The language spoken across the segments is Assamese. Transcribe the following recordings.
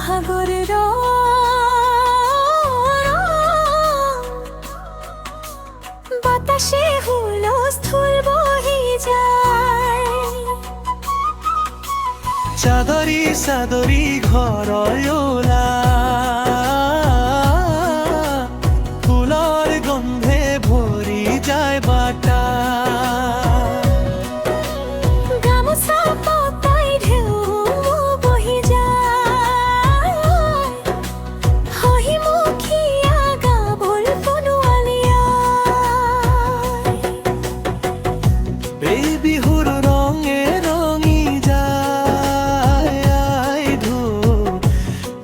বহাগৰ বাতাসে হুলস্থুল বহি যায়। চাদৰি চাদৰি ঘৰৰ ওলা ফুলৰ গন্ধে ভৰি যায় বাটা। গামোচা পতাই ঢেউ বহি যায়। হাঁহিমুখীয়া গাভৰু বনোৱালীয়াই এই বিহুৰ ৰঙে ৰঙি যায়। ঢোল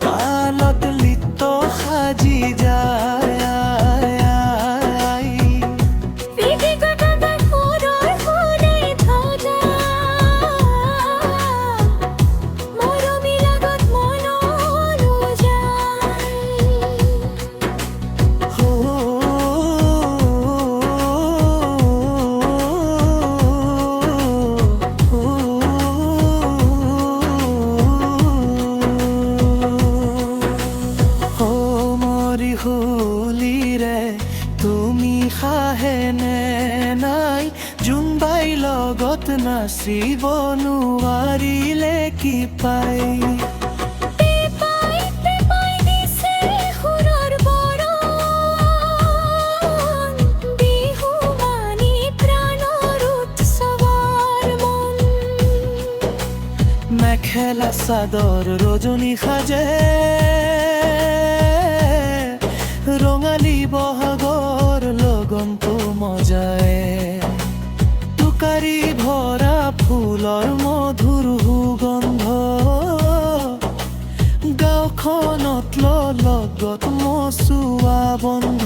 তালত লিত সাজি যায়। হোলীৰে তুমি খাহেনে নাই, জোনবাই লগত নাচিব নোৱাৰিলে কি পাই। মেখেলা চাদৰ ৰজনী সাজে, ৰঙালী বহাগৰ লগনটো মজায়ে। টোকাৰী ভৰা ফুলৰ মধুৰ সুগন্ধ, গাঁওখনত লগত মচুৱা বন্ধ।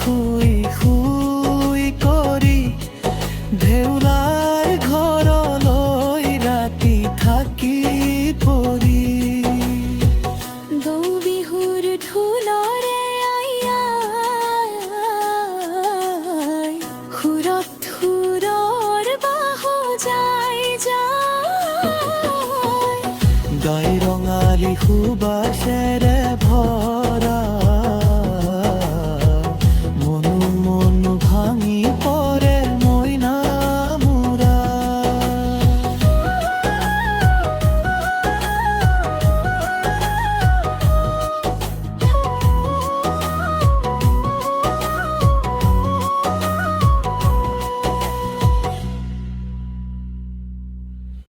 শুই শুই কৰি ঢেউলাৰ ঘৰলৈ ৰাতি থাকি পৰি। গৌ বিহুৰ ঢোলৰে আই সুৰত সুৰৰ বাহ যায় যায়। গাই ৰঙালী সুবাসেৰে ভৰ